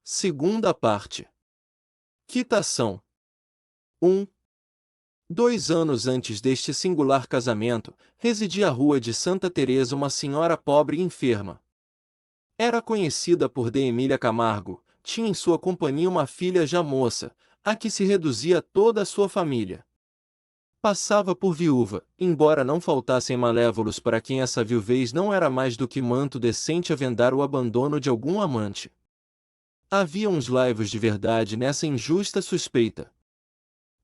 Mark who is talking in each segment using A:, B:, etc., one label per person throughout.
A: Segunda parte. Quitação. 1. 2 anos antes deste singular casamento, residia à rua de Santa Teresa uma senhora pobre e enferma. Era conhecida por D. Emília Camargo, tinha em sua companhia uma filha já moça, a que se reduzia toda a sua família. Passava por viúva, embora não faltassem malévolos para quem essa viuvez não era mais do que manto decente a vendar o abandono de algum amante. Havia uns laivos de verdade nessa injusta suspeita.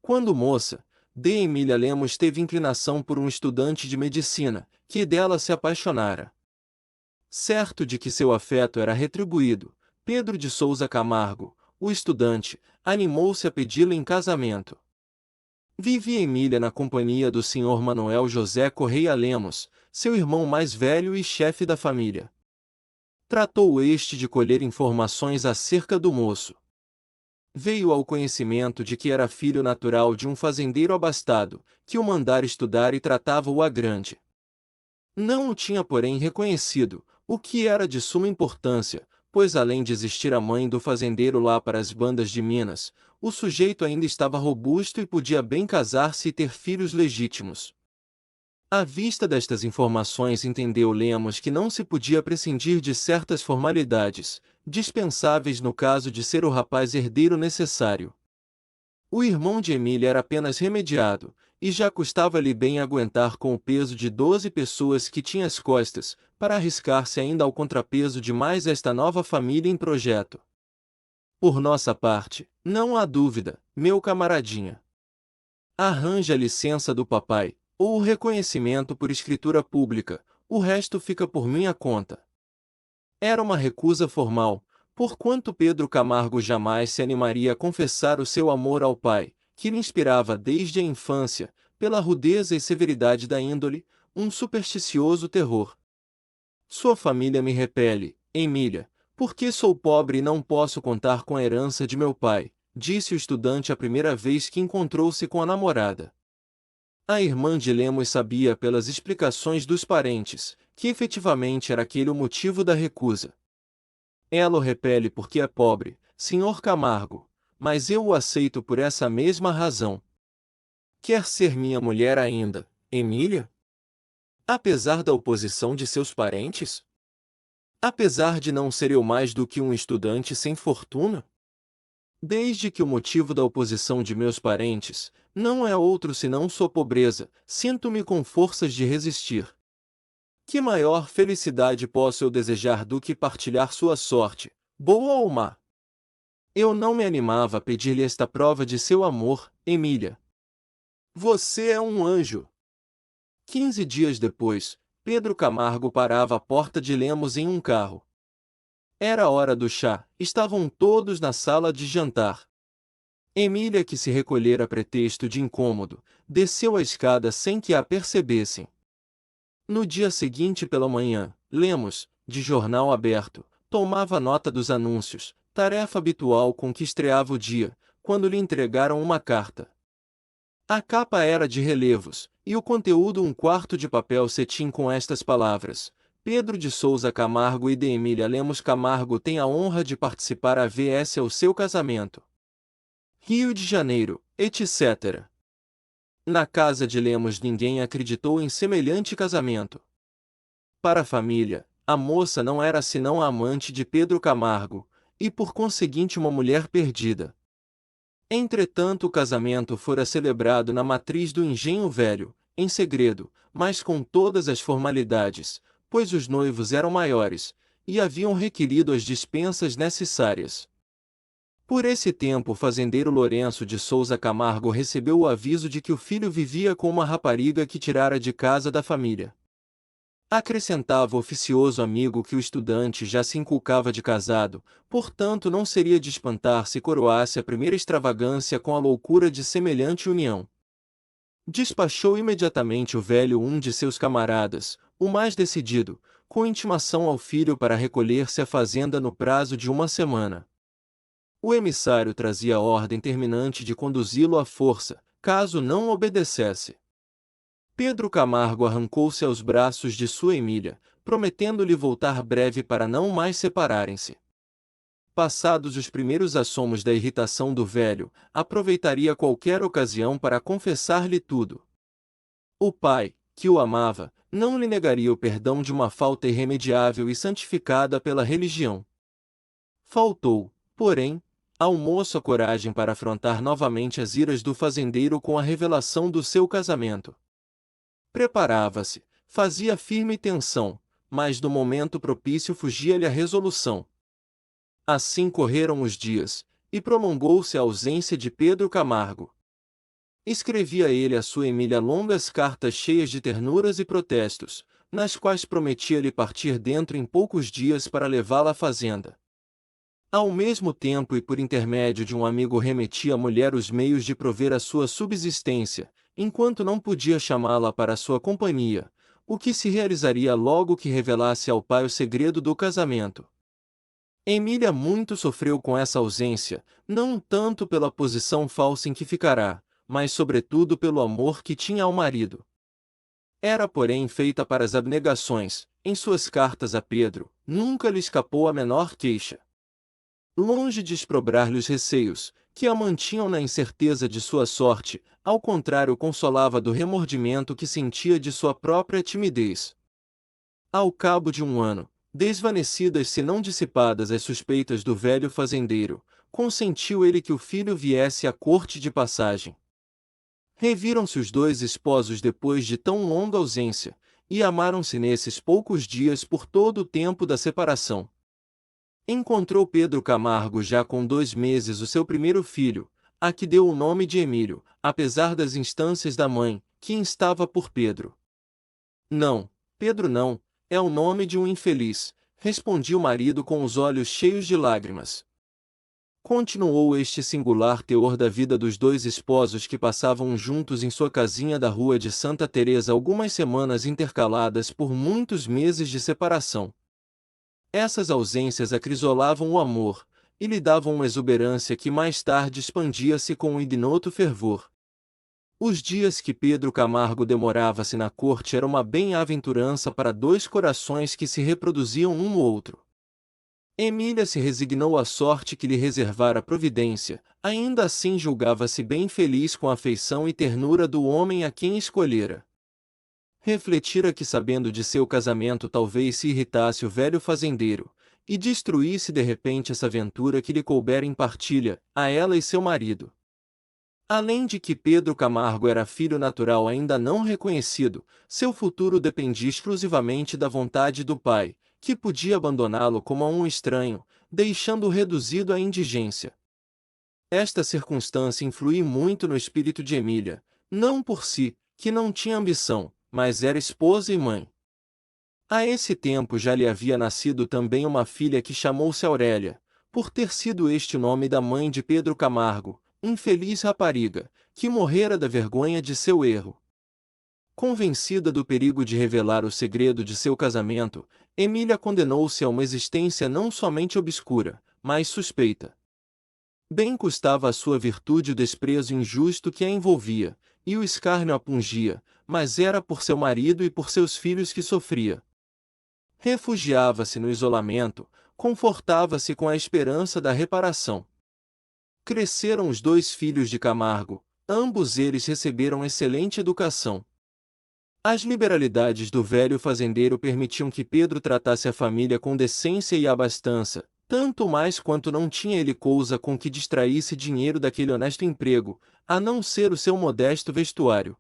A: Quando moça, D. Emília Lemos teve inclinação por um estudante de medicina, que dela se apaixonara. Certo de que seu afeto era retribuído, Pedro de Souza Camargo, o estudante, animou-se a pedi-la em casamento. Vivia Emília na companhia do Sr. Manuel José Correia Lemos, seu irmão mais velho e chefe da família. Tratou este de colher informações acerca do moço. Veio ao conhecimento de que era filho natural de um fazendeiro abastado, que o mandara estudar e tratava-o à grande. Não o tinha, porém, reconhecido, o que era de suma importância, pois além de existir a mãe do fazendeiro lá para as bandas de Minas, o sujeito ainda estava robusto e podia bem casar-se e ter filhos legítimos. À vista destas informações entendeu Lemos que não se podia prescindir de certas formalidades, dispensáveis no caso de ser o rapaz herdeiro necessário. O irmão de Emília era apenas remediado, e já custava-lhe bem aguentar com o peso de 12 pessoas que tinha às costas, para arriscar-se ainda ao contrapeso de mais esta nova família em projeto. Por nossa parte, não há dúvida, meu camaradinha. Arranja a licença do papai, ou o reconhecimento por escritura pública, o resto fica por minha conta. Era uma recusa formal, porquanto Pedro Camargo jamais se animaria a confessar o seu amor ao pai, que lhe inspirava desde a infância, pela rudeza e severidade da índole, um supersticioso terror. Sua família me repele, Emília, porque sou pobre e não posso contar com a herança de meu pai, disse o estudante a primeira vez que encontrou-se com a namorada. A irmã de Lemos sabia pelas explicações dos parentes, que efetivamente era aquele o motivo da recusa. Ela o repele porque é pobre, Sr. Camargo, mas eu o aceito por essa mesma razão. Quer ser minha mulher ainda, Emília? Apesar da oposição de seus parentes? Apesar de não ser eu mais do que um estudante sem fortuna? Desde que o motivo da oposição de meus parentes não é outro senão sua pobreza, sinto-me com forças de resistir. Que maior felicidade posso eu desejar do que partilhar sua sorte, boa ou má? Eu não me animava a pedir-lhe esta prova de seu amor, Emília. Você é um anjo. 15 dias depois, Pedro Camargo parava à porta de Lemos em um carro. Era a hora do chá, estavam todos na sala de jantar. Emília, que se recolhera a pretexto de incômodo, desceu a escada sem que a percebessem. No dia seguinte pela manhã, Lemos, de jornal aberto, tomava nota dos anúncios, tarefa habitual com que estreava o dia, quando lhe entregaram uma carta. A capa era de relevos, e o conteúdo um quarto de papel cetim com estas palavras: Pedro de Souza Camargo e de Emília Lemos Camargo têm a honra de participar a VS ao seu casamento. Rio de Janeiro, etc. Na casa de Lemos ninguém acreditou em semelhante casamento. Para a família, a moça não era senão a amante de Pedro Camargo, e por conseguinte uma mulher perdida. Entretanto o casamento fora celebrado na matriz do Engenho Velho, em segredo, mas com todas as formalidades, pois os noivos eram maiores, e haviam requerido as dispensas necessárias. Por esse tempo o fazendeiro Lourenço de Souza Camargo recebeu o aviso de que o filho vivia com uma rapariga que tirara de casa da família. Acrescentava o oficioso amigo que o estudante já se inculcava de casado, portanto não seria de espantar se coroasse a primeira extravagância com a loucura de semelhante união. Despachou imediatamente o velho um de seus camaradas, o mais decidido, com intimação ao filho para recolher-se à fazenda no prazo de uma semana. O emissário trazia a ordem terminante de conduzi-lo à força, caso não obedecesse. Pedro Camargo arrancou-se aos braços de sua Emília, prometendo-lhe voltar breve para não mais separarem-se. passados os primeiros assomos da irritação do velho, aproveitaria qualquer ocasião para confessar-lhe tudo. O pai, que o amava, não lhe negaria o perdão de uma falta irremediável e santificada pela religião. Faltou, porém, ao moço a coragem para afrontar novamente as iras do fazendeiro com a revelação do seu casamento. Preparava-se, fazia firme tensão, mas do momento propício fugia-lhe a resolução. Assim correram os dias, e prolongou-se a ausência de Pedro Camargo. Escrevia ele a sua Emília longas cartas cheias de ternuras e protestos, nas quais prometia-lhe partir dentro em poucos dias para levá-la à fazenda. Ao mesmo tempo e por intermédio de um amigo remetia à mulher os meios de prover a sua subsistência, enquanto não podia chamá-la para sua companhia, o que se realizaria logo que revelasse ao pai o segredo do casamento. Emília muito sofreu com essa ausência, não tanto pela posição falsa em que ficará, mas sobretudo pelo amor que tinha ao marido. Era porém feita para as abnegações, em suas cartas a Pedro, nunca lhe escapou a menor queixa. Longe de exprobrar-lhe os receios, que a mantinham na incerteza de sua sorte, ao contrário consolava do remordimento que sentia de sua própria timidez. Ao cabo de um ano, desvanecidas se não dissipadas as suspeitas do velho fazendeiro, consentiu ele que o filho viesse à corte de passagem. Reviram-se os dois esposos depois de tão longa ausência, e amaram-se nesses poucos dias por todo o tempo da separação. Encontrou Pedro Camargo já com 2 meses o seu primeiro filho, a que deu o nome de Emílio, apesar das instâncias da mãe, que instava por Pedro. Não, Pedro não, é o nome de um infeliz, respondia o marido com os olhos cheios de lágrimas. Continuou este singular teor da vida dos dois esposos que passavam juntos em sua casinha da rua de Santa Teresa algumas semanas intercaladas por muitos meses de separação. Essas ausências acrisolavam o amor, e lhe davam uma exuberância que mais tarde expandia-se com um ignoto fervor. Os dias que Pedro Camargo demorava-se na corte era uma bem-aventurança para 2 corações que se reproduziam um no outro. Emília se resignou à sorte que lhe reservara a providência, ainda assim julgava-se bem feliz com a afeição e ternura do homem a quem escolhera. Refletira que, sabendo de seu casamento, talvez se irritasse o velho fazendeiro, e destruísse de repente essa aventura que lhe coubera em partilha, a ela e seu marido. Além de que Pedro Camargo era filho natural ainda não reconhecido, seu futuro dependia exclusivamente da vontade do pai, que podia abandoná-lo como a um estranho, deixando-o reduzido à indigência. Esta circunstância influiu muito no espírito de Emília, não por si, que não tinha ambição, mas era esposa e mãe. A esse tempo já lhe havia nascido também uma filha que chamou-se Aurélia, por ter sido este o nome da mãe de Pedro Camargo, infeliz rapariga, que morrera da vergonha de seu erro. Convencida do perigo de revelar o segredo de seu casamento, Emília condenou-se a uma existência não somente obscura, mas suspeita. Bem custava à sua virtude o desprezo injusto que a envolvia, e o escárnio a pungia, mas era por seu marido e por seus filhos que sofria. Refugiava-se no isolamento, confortava-se com a esperança da reparação. Cresceram os 2 filhos de Camargo, ambos eles receberam excelente educação. As liberalidades do velho fazendeiro permitiam que Pedro tratasse a família com decência e abastança, tanto mais quanto não tinha ele cousa com que distraísse dinheiro daquele honesto emprego, a não ser o seu modesto vestuário.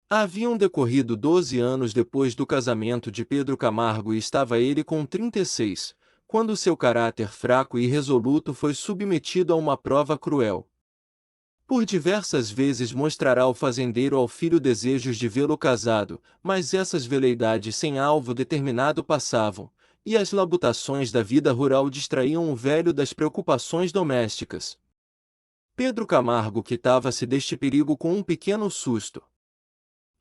A: Haviam decorrido 12 anos depois do casamento de Pedro Camargo e estava ele com 36, quando seu caráter fraco e irresoluto foi submetido a uma prova cruel. Por diversas vezes mostrará o fazendeiro ao filho desejos de vê-lo casado, mas essas veleidades sem alvo determinado passavam, e as labutações da vida rural distraíam o velho das preocupações domésticas. Pedro Camargo quitava-se deste perigo com um pequeno susto.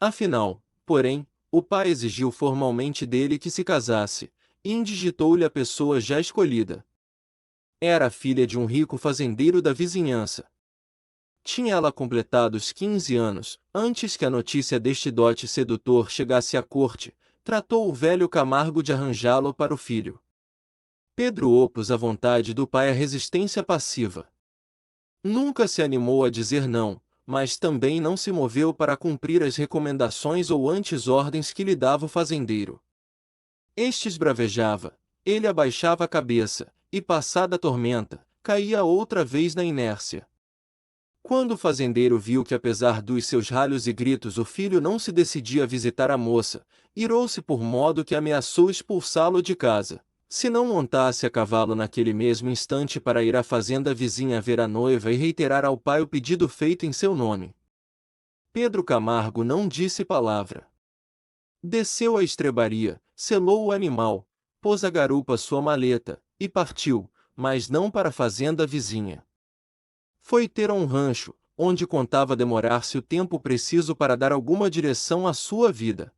A: Afinal, porém, o pai exigiu formalmente dele que se casasse, e indigitou-lhe a pessoa já escolhida. Era a filha de um rico fazendeiro da vizinhança. Tinha ela completado os 15 anos, antes que a notícia deste dote sedutor chegasse à corte, tratou o velho Camargo de arranjá-lo para o filho. Pedro opôs à vontade do pai a resistência passiva. Nunca se animou a dizer não, mas também não se moveu para cumprir as recomendações ou antes ordens que lhe dava o fazendeiro. Este esbravejava, ele abaixava a cabeça, e passada a tormenta, caía outra vez na inércia. Quando o fazendeiro viu que apesar dos seus ralhos e gritos o filho não se decidia a visitar a moça, irou-se por modo que ameaçou expulsá-lo de casa, se não montasse a cavalo naquele mesmo instante para ir à fazenda vizinha ver a noiva e reiterar ao pai o pedido feito em seu nome. Pedro Camargo não disse palavra. Desceu a estrebaria, selou o animal, pôs à garupa sua maleta, e partiu, mas não para a fazenda vizinha. Foi ter a um rancho, onde contava demorar-se o tempo preciso para dar alguma direção à sua vida.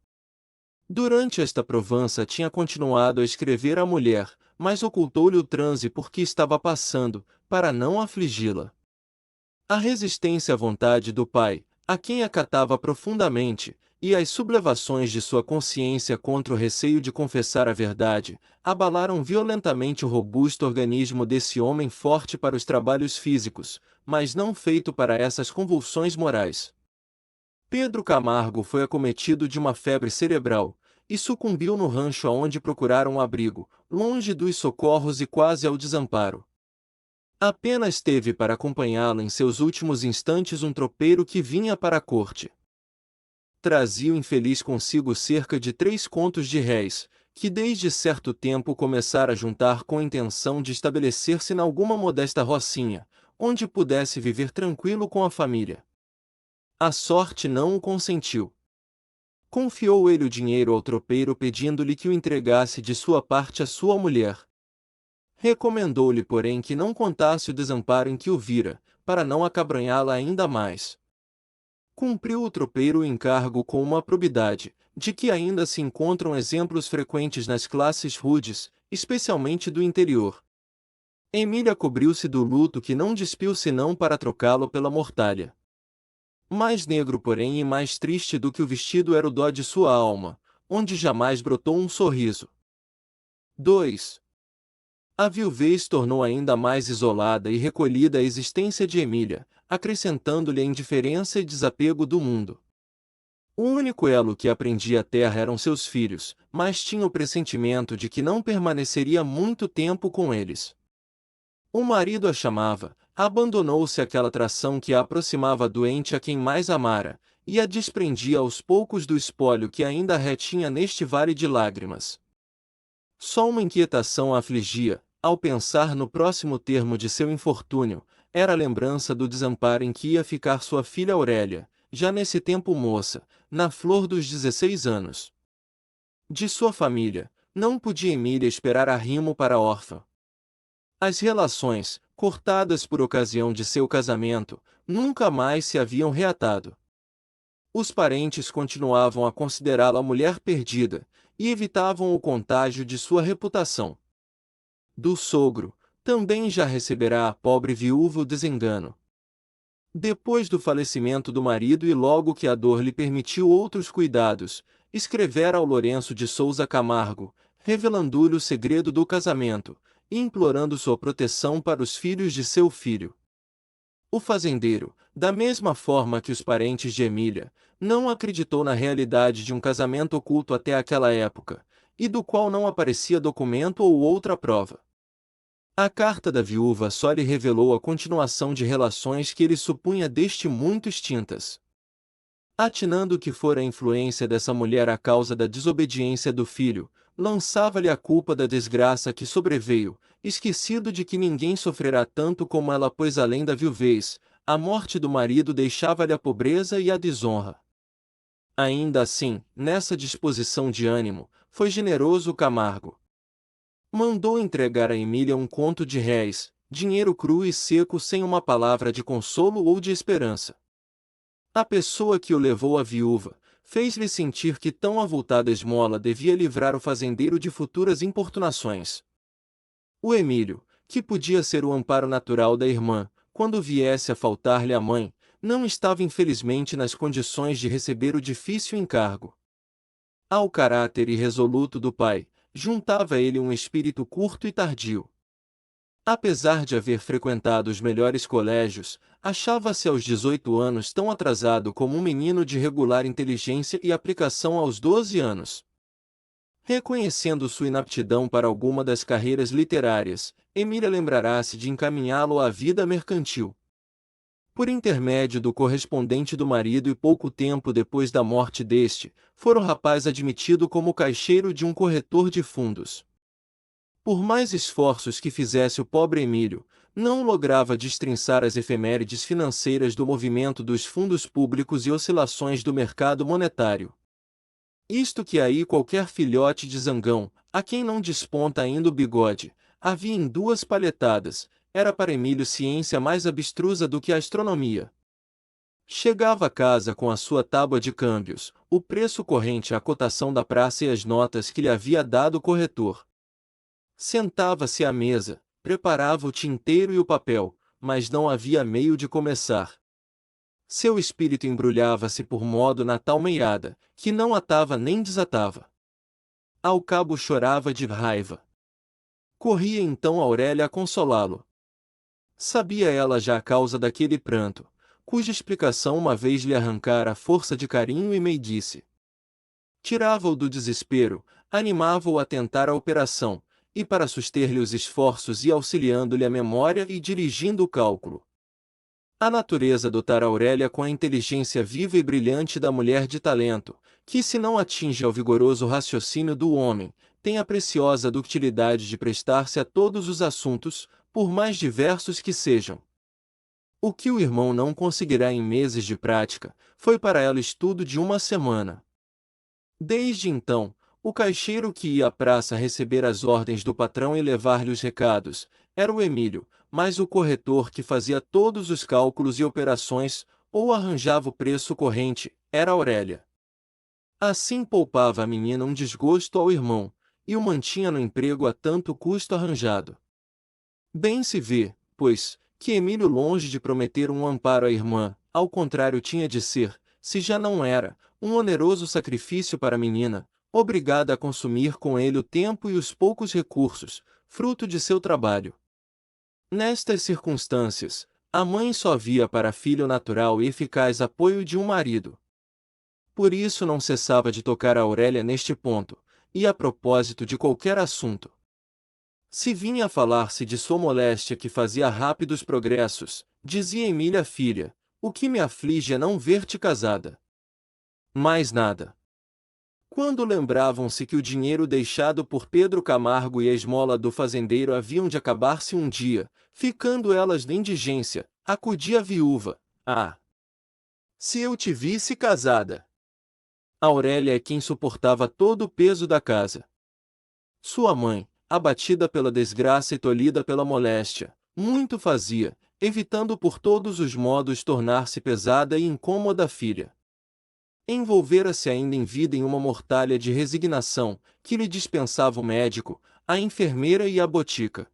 A: Durante esta provança tinha continuado a escrever à mulher, mas ocultou-lhe o transe por que estava passando, para não afligi-la. A resistência à vontade do pai, a quem acatava profundamente, e as sublevações de sua consciência contra o receio de confessar a verdade, abalaram violentamente o robusto organismo desse homem forte para os trabalhos físicos, mas não feito para essas convulsões morais. Pedro Camargo foi acometido de uma febre cerebral, e sucumbiu no rancho aonde procuraram um abrigo, longe dos socorros e quase ao desamparo. Apenas teve para acompanhá-lo em seus últimos instantes um tropeiro que vinha para a corte. Trazia o infeliz consigo cerca de 3 contos de réis, que desde certo tempo começara a juntar com a intenção de estabelecer-se em alguma modesta rocinha, onde pudesse viver tranquilo com a família. A sorte não o consentiu. Confiou ele o dinheiro ao tropeiro pedindo-lhe que o entregasse de sua parte à sua mulher. Recomendou-lhe, porém, que não contasse o desamparo em que o vira, para não acabranhá-la ainda mais. Cumpriu o tropeiro o encargo com uma probidade, de que ainda se encontram exemplos frequentes nas classes rudes, especialmente do interior. Emília cobriu-se do luto que não despiu senão para trocá-lo pela mortalha. Mais negro, porém, e mais triste do que o vestido era o dó de sua alma, onde jamais brotou um sorriso. 2. A viuvez tornou ainda mais isolada e recolhida a existência de Emília, acrescentando-lhe a indiferença e desapego do mundo. O único elo que aprendia a terra eram seus filhos, mas tinha o pressentimento de que não permaneceria muito tempo com eles. O marido a chamava, abandonou-se àquela atração que a aproximava doente a quem mais amara, e a desprendia aos poucos do espólio que ainda retinha neste vale de lágrimas. Só uma inquietação a afligia, ao pensar no próximo termo de seu infortúnio, era a lembrança do desamparo em que ia ficar sua filha Aurélia, já nesse tempo moça, na flor dos 16 anos. De sua família, não podia Emília esperar arrimo para a órfã. As relações, cortadas por ocasião de seu casamento, nunca mais se haviam reatado. Os parentes continuavam a considerá-la mulher perdida, e evitavam o contágio de sua reputação. Do sogro, também já receberá a pobre viúva o desengano. Depois do falecimento do marido e logo que a dor lhe permitiu outros cuidados, escrevera ao Lourenço de Souza Camargo, revelando-lhe o segredo do casamento, e implorando sua proteção para os filhos de seu filho. O fazendeiro, da mesma forma que os parentes de Emília, não acreditou na realidade de um casamento oculto até aquela época, e do qual não aparecia documento ou outra prova. A carta da viúva só lhe revelou a continuação de relações que ele supunha deste muito extintas. Atinando que fora a influência dessa mulher a causa da desobediência do filho, lançava-lhe a culpa da desgraça que sobreveio, esquecido de que ninguém sofrerá tanto como ela, pois além da viuvez, a morte do marido deixava-lhe a pobreza e a desonra. Ainda assim, nessa disposição de ânimo, foi generoso Camargo. Mandou entregar a Emília um conto de réis, dinheiro cru e seco sem uma palavra de consolo ou de esperança. A pessoa que o levou à viúva, fez-lhe sentir que tão avultada esmola devia livrar o fazendeiro de futuras importunações. O Emílio, que podia ser o amparo natural da irmã, quando viesse a faltar-lhe a mãe, não estava infelizmente nas condições de receber o difícil encargo. Ao caráter irresoluto do pai, juntava a ele um espírito curto e tardio. Apesar de haver frequentado os melhores colégios, achava-se aos 18 anos tão atrasado como um menino de regular inteligência e aplicação aos 12 anos. Reconhecendo sua inaptidão para alguma das carreiras literárias, Emília lembrará-se de encaminhá-lo à vida mercantil. Por intermédio do correspondente do marido e pouco tempo depois da morte deste, fora o rapaz admitido como caixeiro de um corretor de fundos. Por mais esforços que fizesse o pobre Emílio, não lograva destrinçar as efemérides financeiras do movimento dos fundos públicos e oscilações do mercado monetário. Isto que aí qualquer filhote de zangão, a quem não desponta ainda o bigode, havia em 2 palhetadas, era para Emílio ciência mais abstrusa do que a astronomia. Chegava a casa com a sua tábua de câmbios, o preço corrente, a cotação da praça e as notas que lhe havia dado o corretor. Sentava-se à mesa, preparava o tinteiro e o papel, mas não havia meio de começar. Seu espírito embrulhava-se por modo na tal meiada, que não atava nem desatava. Ao cabo chorava de raiva. Corria então Aurélia a consolá-lo. Sabia ela já a causa daquele pranto, cuja explicação uma vez lhe arrancara a força de carinho e meiguice. Tirava-o do desespero, animava-o a tentar a operação, e para suster-lhe os esforços ia auxiliando-lhe a memória e dirigindo o cálculo. A natureza dotara Aurélia com a inteligência viva e brilhante da mulher de talento, que se não atinge ao vigoroso raciocínio do homem, tem a preciosa ductilidade de prestar-se a todos os assuntos, por mais diversos que sejam. O que o irmão não conseguirá em meses de prática, foi para ela estudo de 1 semana. Desde então, o caixeiro que ia à praça receber as ordens do patrão e levar-lhe os recados, era o Emílio, mas o corretor que fazia todos os cálculos e operações, ou arranjava o preço corrente, era Aurélia. Assim poupava a menina um desgosto ao irmão, e o mantinha no emprego a tanto custo arranjado. Bem se vê, pois, que Emílio, longe de prometer um amparo à irmã, ao contrário tinha de ser, se já não era, um oneroso sacrifício para a menina, obrigada a consumir com ele o tempo e os poucos recursos, fruto de seu trabalho. Nestas circunstâncias, a mãe só via para a filha o natural e eficaz apoio de um marido. Por isso não cessava de tocar a Aurélia neste ponto, e a propósito de qualquer assunto. Se vinha a falar-se de sua moléstia que fazia rápidos progressos, dizia Emília à filha, o que me aflige é não ver-te casada. Mais nada. Quando lembravam-se que o dinheiro deixado por Pedro Camargo e a esmola do fazendeiro haviam de acabar-se um dia, ficando elas de indigência, acudia a viúva, se eu te visse casada. Aurélia é quem suportava todo o peso da casa. Sua mãe, abatida pela desgraça e tolhida pela moléstia, muito fazia, evitando por todos os modos tornar-se pesada e incômoda a filha. Envolvera-se ainda em vida em uma mortalha de resignação, que lhe dispensava o médico, a enfermeira e a botica.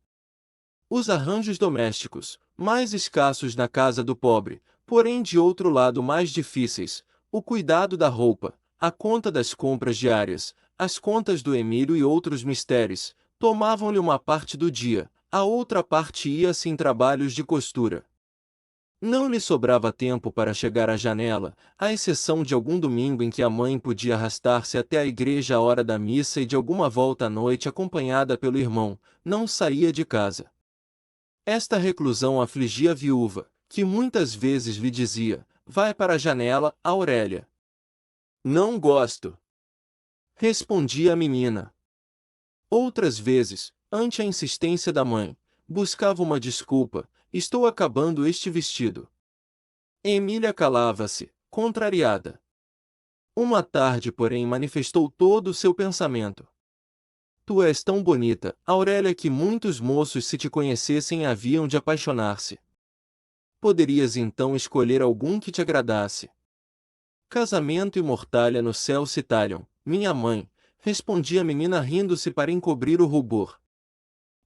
A: Os arranjos domésticos, mais escassos na casa do pobre, porém de outro lado mais difíceis, o cuidado da roupa, a conta das compras diárias, as contas do Emílio e outros mistérios, tomavam-lhe uma parte do dia, a outra parte ia-se em trabalhos de costura. Não lhe sobrava tempo para chegar à janela, à exceção de algum domingo em que a mãe podia arrastar-se até a igreja à hora da missa e de alguma volta à noite acompanhada pelo irmão, não saía de casa. Esta reclusão afligia a viúva, que muitas vezes lhe dizia, vai para a janela, Aurélia. Não gosto. Respondia a menina. Outras vezes, ante a insistência da mãe, buscava uma desculpa, estou acabando este vestido. Emília calava-se, contrariada. Uma tarde, porém, manifestou todo o seu pensamento. Tu és tão bonita, Aurélia, que muitos moços, se te conhecessem, haviam de apaixonar-se. Poderias então escolher algum que te agradasse. Casamento e mortalha no céu se talham, minha mãe, respondia a menina rindo-se para encobrir o rubor.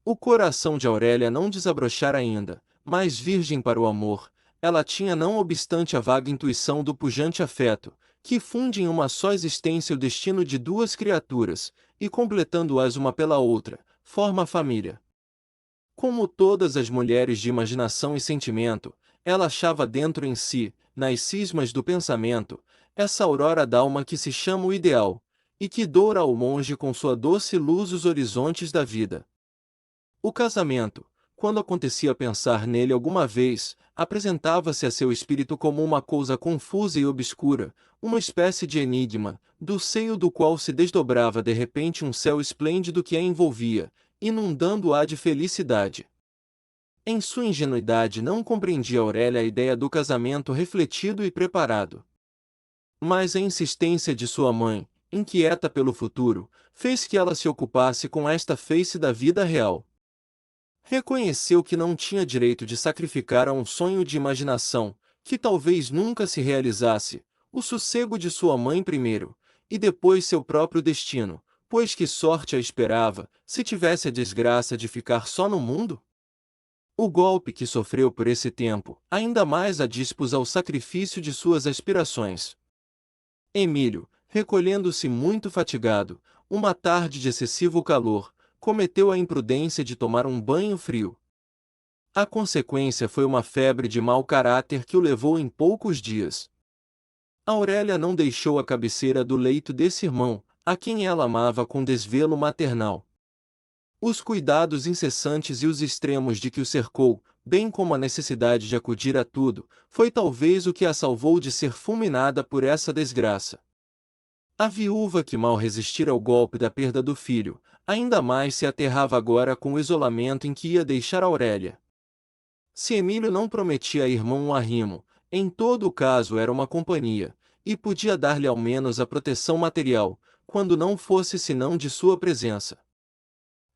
A: O coração de Aurélia não desabrochara ainda, mas virgem para o amor, ela tinha não obstante a vaga intuição do pujante afeto, que funde em uma só existência o destino de duas criaturas, e completando-as uma pela outra, forma a família. Como todas as mulheres de imaginação e sentimento, ela achava dentro em si, nas cismas do pensamento, essa aurora d'alma que se chama o ideal, e que doura ao monge com sua doce luz os horizontes da vida. O casamento, quando acontecia pensar nele alguma vez, apresentava-se a seu espírito como uma coisa confusa e obscura, uma espécie de enigma, do seio do qual se desdobrava de repente um céu esplêndido que a envolvia, inundando-a de felicidade. Em sua ingenuidade não compreendia Aurélia a ideia do casamento refletido e preparado. Mas a insistência de sua mãe, inquieta pelo futuro, fez que ela se ocupasse com esta face da vida real. Reconheceu que não tinha direito de sacrificar a um sonho de imaginação, que talvez nunca se realizasse, o sossego de sua mãe primeiro, e depois seu próprio destino, pois que sorte a esperava, se tivesse a desgraça de ficar só no mundo? O golpe que sofreu por esse tempo, ainda mais a dispôs ao sacrifício de suas aspirações. Emílio, recolhendo-se muito fatigado, uma tarde de excessivo calor, cometeu a imprudência de tomar um banho frio. A consequência foi uma febre de mau caráter que o levou em poucos dias. Aurélia não deixou a cabeceira do leito desse irmão, a quem ela amava com desvelo maternal. Os cuidados incessantes e os extremos de que o cercou, bem como a necessidade de acudir a tudo, foi talvez o que a salvou de ser fulminada por essa desgraça. A viúva que mal resistira ao golpe da perda do filho, ainda mais se aterrava agora com o isolamento em que ia deixar Aurélia. Se Emílio não prometia a irmão um arrimo, em todo o caso era uma companhia, e podia dar-lhe ao menos a proteção material, quando não fosse senão de sua presença.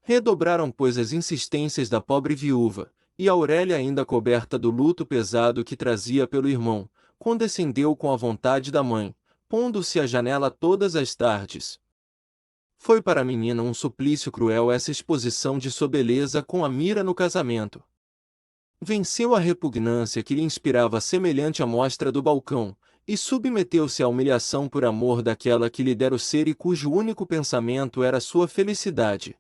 A: Redobraram, pois, as insistências da pobre viúva, e Aurélia, ainda coberta do luto pesado que trazia pelo irmão, condescendeu com a vontade da mãe, pondo-se à janela todas as tardes. Foi para a menina um suplício cruel essa exposição de sua beleza com a mira no casamento. Venceu a repugnância que lhe inspirava semelhante amostra do balcão, e submeteu-se à humilhação por amor daquela que lhe dera o ser e cujo único pensamento era sua felicidade.